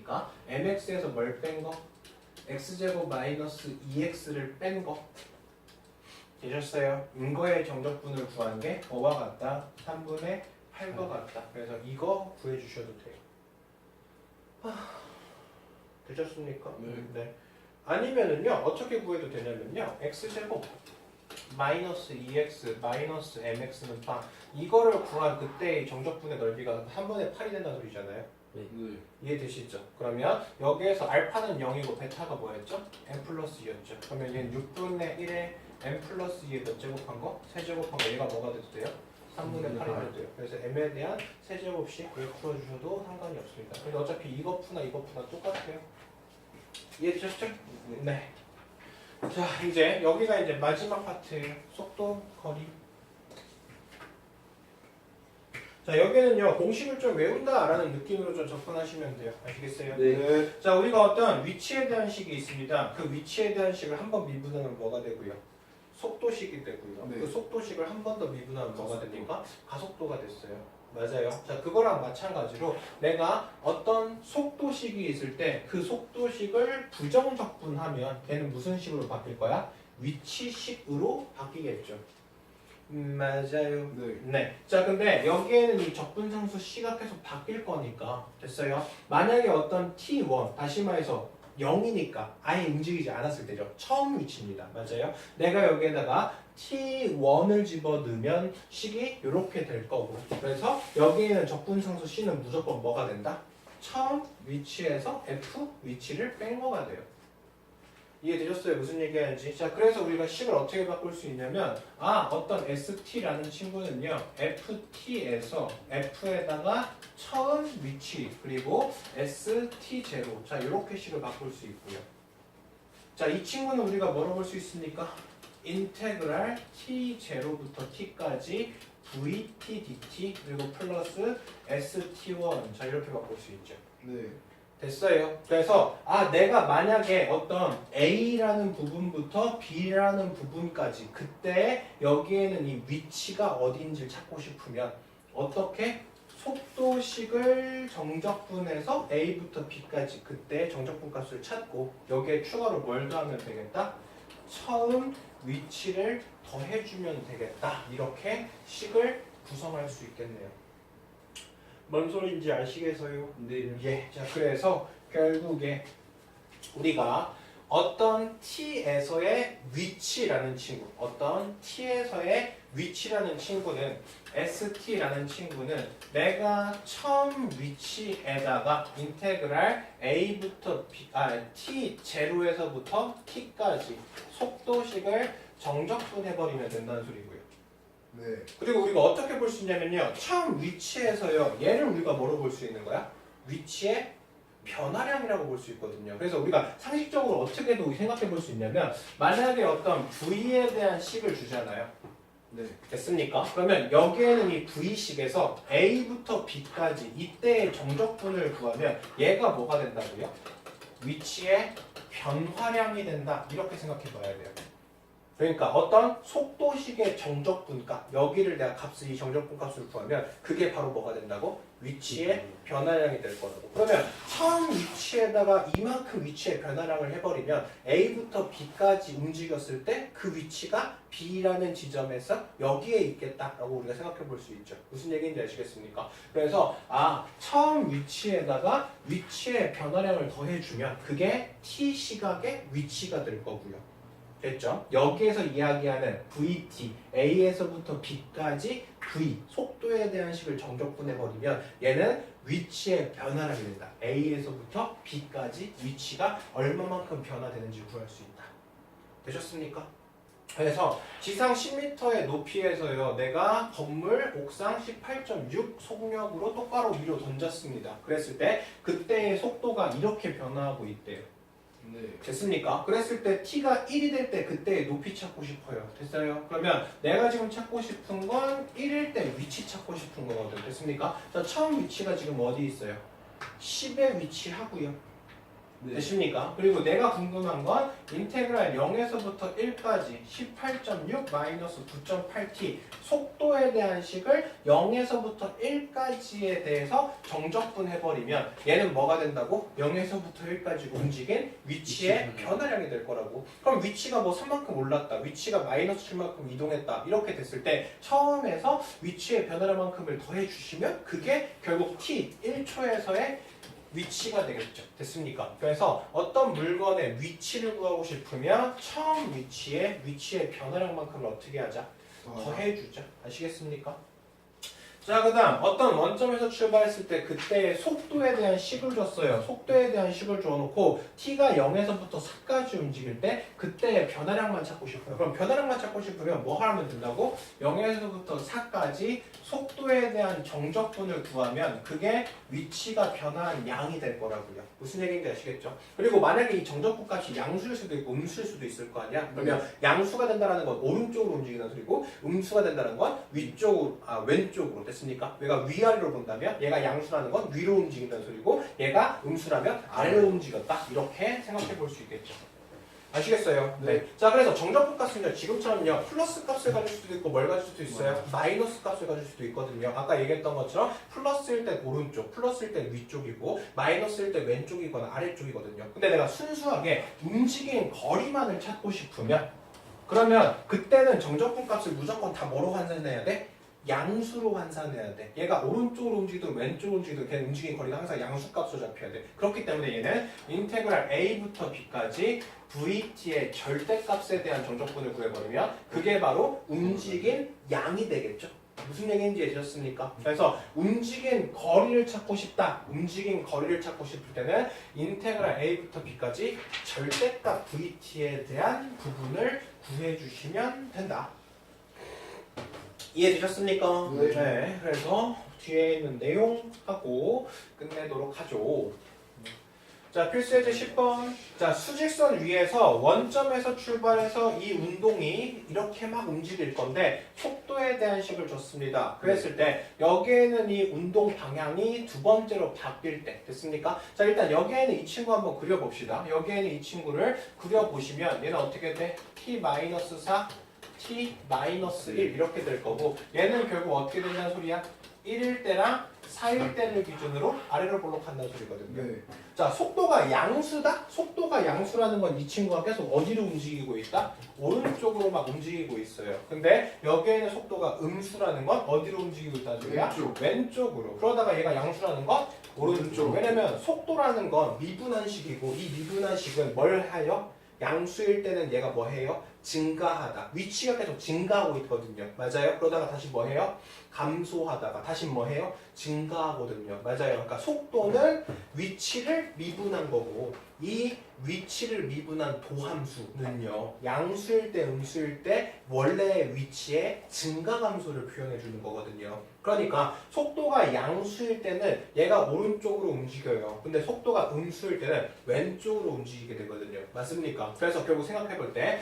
있으니까 mx에서 뭘 뺀 거? x제곱 마이너스 2x를 뺀 거. 되셨어요? 인거의 정적분을 구한 게 뭐와 같다? 3분의 8과 같다. 그래서 이거 구해주셔도 돼요. 되셨습니까? 네. 아니면은요, 어떻게 구해도 되냐면요, x제곱 마이너스 2x 마이너스 mx는 8. 이거를 구한 그때의 정적분의 넓이가 3분의 8이 된다는 소리잖아요. 네. 이해되시죠? 그러면 여기에서 알파는 0이고 베타가 뭐였죠? m 플러스 2였죠. 그러면 얘는 6분의 1에 m 플러스 2에 몇 제곱한 거? 세제곱한 거. 얘가 뭐가 돼도 돼요? 3분의 8이 돼도 돼요. 그래서 m에 대한 세제곱씩 왜 풀어주셔도 상관이 없습니다. 근데 어차피 이거 푸나 이거 푸나 똑같아요. 이해되셨죠? 네. 자, 이제 여기가 이제 마지막 파트예요. 속도, 거리. 자, 여기는요, 공식을 좀 외운다라는 느낌으로 좀 접근하시면 돼요. 아시겠어요? 네. 자, 우리가 어떤 위치에 대한 식이 있습니다. 그 위치에 대한 식을 한 번 미분하면 뭐가 되고요? 속도식이 되고요. 네. 그 속도식을 한 번 더 미분하면 뭐가 됩니까? 가속도가 됐어요. 맞아요. 자, 그거랑 마찬가지로 내가 어떤 속도식이 있을 때 그 속도식을 부정적분하면 걔는 무슨 식으로 바뀔 거야? 위치식으로 바뀌겠죠. 맞아요. 네. 네. 자, 근데 여기에는 이 적분상수 C가 계속 바뀔 거니까 됐어요. 만약에 어떤 T1 다시 말해서 0이니까 아예 움직이지 않았을 때죠. 처음 위치입니다. 맞아요. 내가 여기에다가 T1을 집어넣으면 식이 이렇게 될 거고, 그래서 여기에는 적분상수 C는 무조건 뭐가 된다? 처음 위치에서 F 위치를 뺀 거가 돼요. 이해되셨어요? 무슨 얘기하는지? 자, 그래서 우리가 식을 어떻게 바꿀 수 있냐면, 어떤 ST라는 친구는요, FT에서 F에다가 처음 위치, 그리고 ST0. 자, 이렇게 식을 바꿀 수 있고요. 자, 이 친구는 우리가 뭐로 볼 수 있습니까? 인테그랄 T0부터 T까지 VT dt, 그리고 플러스 ST1. 자, 이렇게 바꿀 수 있죠. 네. 됐어요. 그래서 내가 만약에 어떤 A라는 부분부터 B라는 부분까지 그때 여기에는 이 위치가 어딘지를 찾고 싶으면 어떻게? 속도식을 정적분해서 A부터 B까지 그때 정적분 값을 찾고 여기에 추가로 뭘 더하면 되겠다? 처음 위치를 더해주면 되겠다. 이렇게 식을 구성할 수 있겠네요. 뭔 소리인지 아시겠어요? 네. 예. 자, 그래서 결국에 우리가 어떤 T에서의 위치라는 친구, 어떤 T에서의 위치라는 친구는 ST라는 친구는 내가 처음 위치에다가 인테그랄 A부터 B, T0에서부터 T까지 속도식을 정적분해버리면 된다는 소리고요. 네. 그리고 우리가 어떻게 볼 수 있냐면요, 처음 위치에서요, 얘를 우리가 뭐로 볼 수 있는 거야? 위치의 변화량이라고 볼 수 있거든요. 그래서 우리가 상식적으로 어떻게도 생각해 볼 수 있냐면, 만약에 어떤 V에 대한 식을 주잖아요. 네. 됐습니까? 그러면 여기에는 이 V식에서 A부터 B까지 이때의 정적분을 구하면 얘가 뭐가 된다고요? 위치의 변화량이 된다. 이렇게 생각해 봐야 돼요. 그러니까 어떤 속도식의 정적분값, 여기를 내가 값을 이 정적분 값을 구하면 그게 바로 뭐가 된다고? 위치의 변화량이 될 거라고. 그러면 처음 위치에다가 이만큼 위치의 변화량을 해버리면 A부터 B까지 움직였을 때 그 위치가 B라는 지점에서 여기에 있겠다라고 우리가 생각해 볼 수 있죠. 무슨 얘기인지 아시겠습니까? 그래서 처음 위치에다가 위치의 변화량을 더해주면 그게 T 시각의 위치가 될 거고요. 됐죠? 여기에서 이야기하는 VT, A에서부터 B까지 V, 속도에 대한 식을 정적분해버리면 얘는 위치의 변화량이 된다. A에서부터 B까지 위치가 얼마만큼 변화되는지 구할 수 있다. 되셨습니까? 그래서 지상 10m의 높이에서요, 내가 건물 옥상 18.6 속력으로 똑바로 위로 던졌습니다. 그랬을 때 그때의 속도가 이렇게 변화하고 있대요. 네. 됐습니까? 그랬을 때 t가 1이 될 때 그때의 높이 찾고 싶어요. 됐어요? 그러면 내가 지금 찾고 싶은 건 1일 때 위치 찾고 싶은 거거든. 됐습니까? 자, 처음 위치가 지금 어디 있어요? 10에 위치하고요. 네. 되십니까? 그리고 내가 궁금한 건 인테그랄 0에서부터 1까지 18.6 마이너스 9.8t 속도에 대한 식을 0에서부터 1까지에 대해서 정적분해버리면 얘는 뭐가 된다고? 0에서부터 1까지 움직인 위치의 변화량이 될 거라고. 그럼 위치가 뭐 3만큼 올랐다, 위치가 마이너스 7만큼 이동했다 이렇게 됐을 때 처음에서 위치의 변화량만큼을 더해주시면 그게 결국 t 1초에서의 위치가 되겠죠. 됐습니까? 그래서 어떤 물건의 위치를 구하고 싶으면 처음 위치의 변화량만큼을 어떻게 하자? 더해주자. 아시겠습니까? 자, 그 다음 어떤 원점에서 출발했을 때 그때의 속도에 대한 식을 줬어요. 속도에 대한 식을 줘놓고 t가 0에서부터 4까지 움직일 때 그때의 변화량만 찾고 싶어요. 그럼 변화량만 찾고 싶으면 뭐 하면 된다고? 0에서부터 4까지 속도에 대한 정적분을 구하면 그게 위치가 변화한 양이 될 거라고요. 무슨 얘기인지 아시겠죠? 그리고 만약에 이 정적분 값이 양수일 수도 있고 음수일 수도 있을 거 아니야? 그러면 양수가 된다는 건 오른쪽으로 움직이는 소리고 음수가 된다는 건 왼쪽으로 됐습니까? 얘가 위아래로 본다면 얘가 양수라는 건 위로 움직인다는 소리고 얘가 음수라면 아래로 움직였다. 이렇게 생각해 볼 수 있겠죠. 아시겠어요? 네. 자, 그래서 정적분 값은요, 지금처럼요, 플러스 값을 가질 수도 있고, 뭘 가질 수도 있어요? 마이너스 값을 가질 수도 있거든요. 아까 얘기했던 것처럼, 플러스일 때 오른쪽, 플러스일 때 위쪽이고, 마이너스일 때 왼쪽이거나 아래쪽이거든요. 근데 내가 순수하게 움직인 거리만을 찾고 싶으면, 그러면 그때는 정적분 값을 무조건 다 뭐로 환산해야 돼? 양수로 환산해야 돼. 얘가 오른쪽으로 움직이든 왼쪽으로 움직이든 걔 움직인 거리가 항상 양수값으로 잡혀야 돼. 그렇기 때문에 얘는 인테그랄 a부터 b까지 vt의 절대값에 대한 정적분을 구해버리면 그게 바로 움직인 양이 되겠죠. 무슨 얘기인지 이해되셨습니까? 그래서 움직인 거리를 찾고 싶다. 움직인 거리를 찾고 싶을 때는 인테그랄 a부터 b까지 절대값 vt에 대한 부분을 구해주시면 된다. 이해되셨습니까? 네. 그래서 뒤에 있는 내용하고 끝내도록 하죠. 자, 필수예제 10번. 자, 수직선 위에서 원점에서 출발해서 이 운동이 이렇게 막 움직일 건데 속도에 대한 식을 줬습니다. 그랬을 때 여기에는 이 운동 방향이 두 번째로 바뀔 때 됐습니까? 자, 일단 여기에는 이 친구 한번 그려봅시다. 여기에는 이 친구를 그려보시면 얘는 어떻게 돼? t-4 t-1 이렇게 될 거고 얘는 결국 어떻게 된다는 소리야? 1일 때랑 4일 때를 기준으로 아래로 볼록한다는 소리거든요. 네. 자, 속도가 양수다? 속도가 양수라는 건 이 친구가 계속 어디로 움직이고 있다? 오른쪽으로 막 움직이고 있어요. 근데 여기에는 속도가 음수라는 건 어디로 움직이고 있다는 소리야? 왼쪽으로. 그러다가 얘가 양수라는 건 오른쪽. 왜냐면 속도라는 건 미분한식이고 이 미분한식은 뭘 하여? 양수일 때는 얘가 뭐 해요? 증가하다. 위치가 계속 증가하고 있거든요. 맞아요? 그러다가 다시 뭐 해요? 감소하다가 다시 뭐 해요? 증가하거든요. 맞아요. 그러니까 속도는 위치를 미분한 거고 이 위치를 미분한 도함수는요. 양수일 때 음수일 때 원래의 위치의 증가 감소를 표현해 주는 거거든요. 그러니까 속도가 양수일 때는 얘가 오른쪽으로 움직여요. 근데 속도가 음수일 때는 왼쪽으로 움직이게 되거든요. 맞습니까? 그래서 결국 생각해 볼 때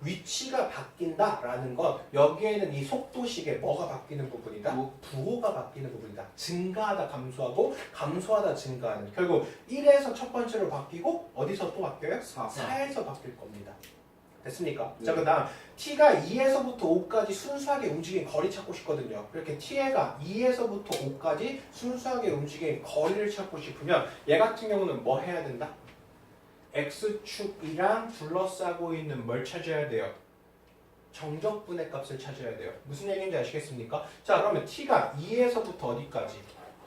위치가 바뀐다라는 건 여기에는 이 속도식에 뭐가 바뀌는 부분이다? 부호가 바뀌는 부분이다. 증가하다 감소하고 감소하다 증가하는. 결국 1에서 첫 번째로 바뀌고 어디서 또 바뀌어요? 4에서 바뀔 겁니다. 됐습니까? 자, 그 다음 t가 2에서부터 5까지 순수하게 움직인 거리 찾고 싶거든요. 이렇게 t가 2에서부터 5까지 순수하게 움직인 거리를 찾고 싶으면 얘 같은 경우는 뭐 해야 된다? x축이랑 둘러싸고 있는 뭘 찾아야 돼요? 정적분의 값을 찾아야 돼요. 무슨 얘기인지 아시겠습니까? 자, 그러면 t가 2에서부터 어디까지?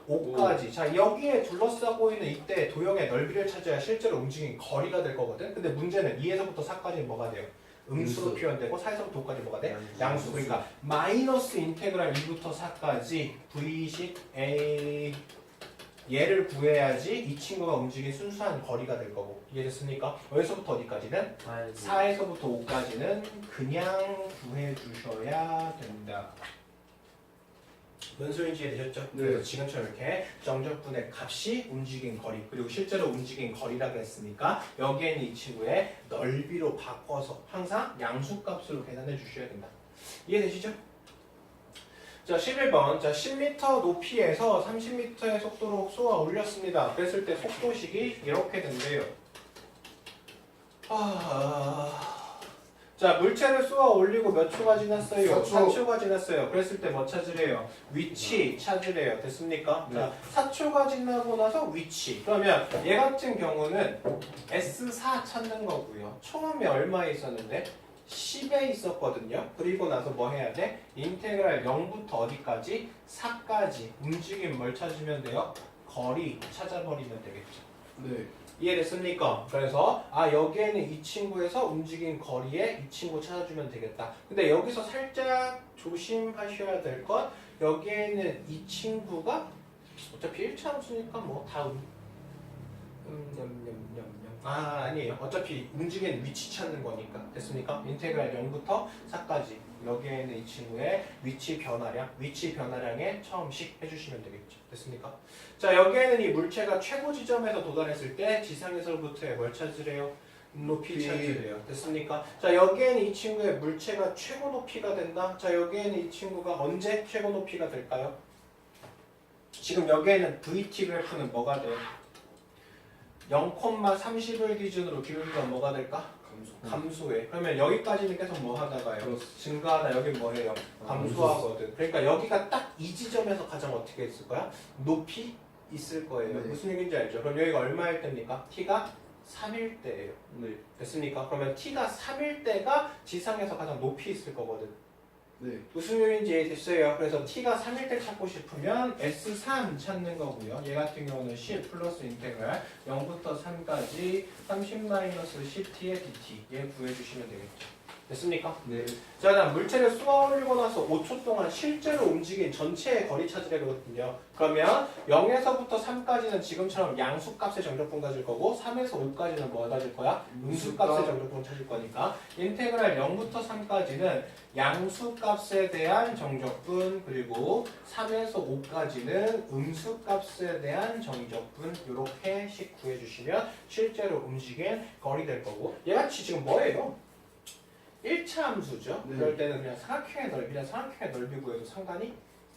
5까지. 자, 여기에 둘러싸고 있는 이때 도형의 넓이를 찾아야 실제로 움직인 거리가 될 거거든. 근데 문제는 2에서부터 4까지는 뭐가 돼요? 음수로 표현되고 4에서부터 5까지 뭐가 돼? 양수. 그러니까 마이너스 인테그랄 2부터 4까지 v식 a 얘를 구해야지 이 친구가 움직인 순수한 거리가 될 거고. 이해됐습니까? 여기서부터 어디까지는? 4에서부터 5까지는 그냥 구해주셔야 된다. 뭔 소리인지 이해되셨죠? 네. 그래서 지금처럼 이렇게 정적분의 값이 움직인 거리 그리고 실제로 움직인 거리라고 했으니까 여기에는 이 친구의 넓이로 바꿔서 항상 양수값으로 계산해 주셔야 된다. 이해되시죠? 자, 11번. 자, 10m 높이에서 30m의 속도로 쏘아 올렸습니다. 그랬을 때 속도식이 이렇게 된대요. 자, 물체를 쏘아 올리고 몇 초가 지났어요? 4초. 4초가 지났어요. 그랬을 때 뭐 찾으래요? 위치 찾으래요. 됐습니까? 네. 자, 4초가 지나고 나서 위치. 그러면 얘 같은 경우는 S4 찾는 거고요. 처음에 얼마에 있었는데? 10에 있었거든요. 그리고 나서 뭐 해야 돼? 인테그랄 0부터 어디까지? 4까지. 움직임 뭘 찾으면 돼요? 거리 찾아버리면 되겠죠. 네. 이해됐습니까? 그래서 여기에는 이 친구에서 움직인 거리에 이 친구 찾아주면 되겠다. 근데 여기서 살짝 조심하셔야 될 건 여기에는 이 친구가 어차피 1차 함수니까 뭐 다음 아니에요. 어차피 움직이는 위치 찾는 거니까. 됐습니까? 인테그랄 0부터 4까지 여기에는 이 친구의 위치 변화량의 처음식 해주시면 되겠죠. 됐습니까? 자, 여기에는 이 물체가 최고 지점에서 도달했을 때 지상에서부터 뭘 찾으래요? 높이 찾으래요. 됐습니까? 자, 여기에는 이 친구의 물체가 최고 높이가 된다. 자, 여기에는 이 친구가 언제 최고 높이가 될까요? 지금 여기에는 VT 그래프는 뭐가 돼요? 0,30을 기준으로 기울기가 뭐가 될까? 감소해. 그러면 여기까지는 계속 뭐 하다가요? 증가하다. 여기 뭐해요? 감소하거든. 그러니까 여기가 딱 이 지점에서 가장 어떻게 있을 거야? 높이 있을 거예요. 네. 무슨 얘기인지 알죠? 그럼 여기가 얼마일 때입니까? t가 3일 때예요. 네. 됐습니까? 그러면 t가 3일 때가 지상에서 가장 높이 있을 거거든. 네. 무슨 요인지 이해됐어요? 그래서 t가 3일 때 찾고 싶으면 S3 찾는 거고요. 얘 같은 경우는 10 플러스 인테그랄 0부터 3까지 30-10t의 dt 얘 구해주시면 되겠죠. 됐습니까? 네. 자, 다음 물체를 쏘아 올리고 나서 5초 동안 실제로 움직인 전체의 거리 찾으려거든요. 그러면 0에서부터 3까지는 지금처럼 양수값의 정적분 가질 거고 3에서 5까지는 뭐 가질 거야? 음수값의 정적분 찾을 거니까 인테그랄 0부터 3까지는 양수값에 대한 정적분 그리고 3에서 5까지는 음수값에 대한 정적분 이렇게 식 구해주시면 실제로 움직인 거리 될 거고 얘같이 지금 뭐예요? 1차 함수죠. 네. 그럴 때는 그냥 삼각형의 넓이랑 삼각형의 넓이 구해도 상관이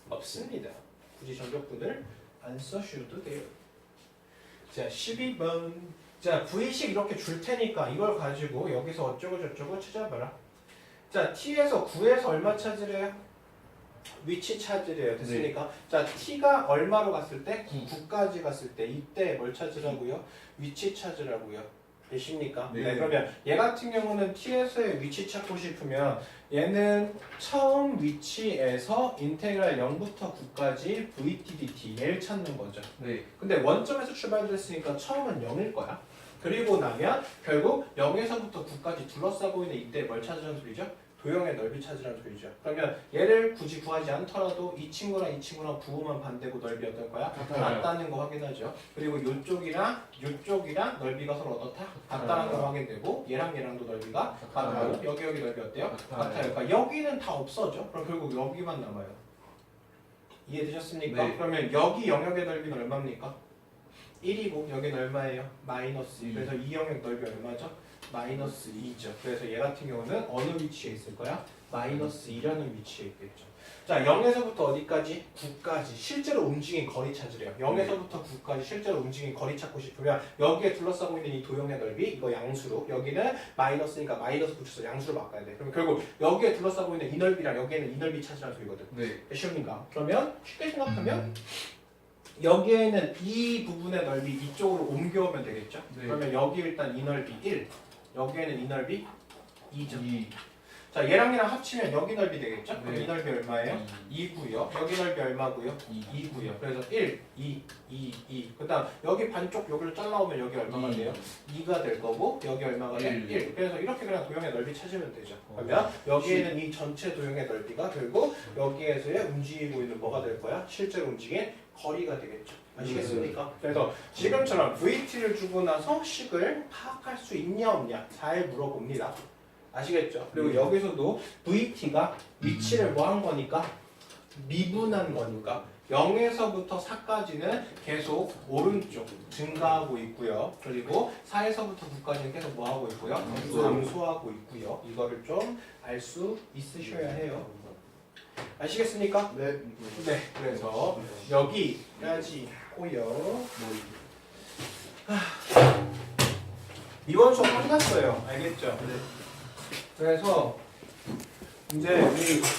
없습니다. 굳이 정적분을 안 써셔도 돼요. 자, 12번. 자, V식 이렇게 줄 테니까 이걸 가지고 여기서 어쩌고 저쩌고 찾아봐라. 자, T에서 9에서 얼마 찾으래요? 위치 찾으래요. 됐으니까. 자, T가 얼마로 갔을 때? 9까지 갔을 때 이때 뭘 찾으라고요? 위치 찾으라고요. 되십니까? 네. 네. 그러면 얘 같은 경우는 T에서의 위치 찾고 싶으면 얘는 처음 위치에서 인테그랄 0부터 9까지 VT, DT 얘를 찾는 거죠. 네. 근데 원점에서 출발했으니까 처음은 0일 거야. 그리고 나면 결국 0에서부터 9까지 둘러싸고 있는 이때 뭘 찾으라는 소리죠? 도형의 넓이 찾으라는 소리죠. 그러면 얘를 굳이 구하지 않더라도 이 친구랑 이 친구랑 부호만 반대고 넓이 어떨 거야? 같다는 거 확인하죠. 그리고 이쪽이랑 이쪽이랑 넓이가 서로 어떻다? 같다는 거 확인되고 얘랑 얘랑도 넓이가 같고 여기 넓이 어때요? 같아요. 그러니까 여기는 다 없어져. 그럼 결국 여기만 남아요. 이해되셨습니까? 네. 그러면 여기 영역의 넓이는 얼마입니까? 1이고 여기는 얼마예요? 마이너스 2. 그래서 이 영역 넓이 얼마죠? 마이너스 2죠. 그래서 얘 같은 경우는 어느 위치에 있을 거야? 마이너스 2라는 위치에 있겠죠. 자, 0에서부터 어디까지? 9까지 실제로 움직인 거리 찾으래요. 0에서부터 9까지 실제로 움직인 거리 찾고 싶으면 여기에 둘러싸고 있는 이 도형의 넓이 이거 양수로 여기는 마이너스니까 마이너스 붙여서 양수로 바꿔야 돼. 그럼 결국 여기에 둘러싸고 있는 이 넓이랑 여기에는 이 넓이 찾으라는 소리거든. 네. 쉬웁니까? 그러면 쉽게 생각하면 여기에는 이 부분의 넓이 이쪽으로 옮겨오면 되겠죠? 네. 그러면 여기 일단 이 넓이 1, 여기에는 이 넓이 2죠. 2. 자, 얘랑 얘랑 합치면 여기 넓이 되겠죠? 그럼 네. 이 넓이 얼마예요? 2고요. 여기 넓이 얼마고요? 2. 2고요. 그래서 1, 2, 2. 그 다음 여기 반쪽 여기를 잘라오면 여기 얼마가 돼요? 2가 될 거고 여기 얼마가 돼요? 1. 그래서 이렇게 그냥 도형의 넓이 찾으면 되죠. 그러면 여기에는 이 전체 도형의 넓이가 결국 여기에서의 움직이고 있는 뭐가 될 거야? 실제로 움직인 거리가 되겠죠. 아시겠습니까? 그래서 지금처럼 VT를 주고 나서 식을 파악할 수 있냐 없냐 잘 물어봅니다. 아시겠죠? 그리고 여기서도 VT가 위치를 뭐 한 거니까 미분한 거니까 0에서부터 4까지는 계속 오른쪽 증가하고 있고요. 그리고 4에서부터 9까지는 계속 뭐 하고 있고요? 감소하고 있고요. 이거를 좀 알 수 있으셔야 해요. 아시겠습니까? 네. 네, 그래서 여기까지 고요. 이번 수업 끝났어요. 알겠죠? 그래서 이제 우리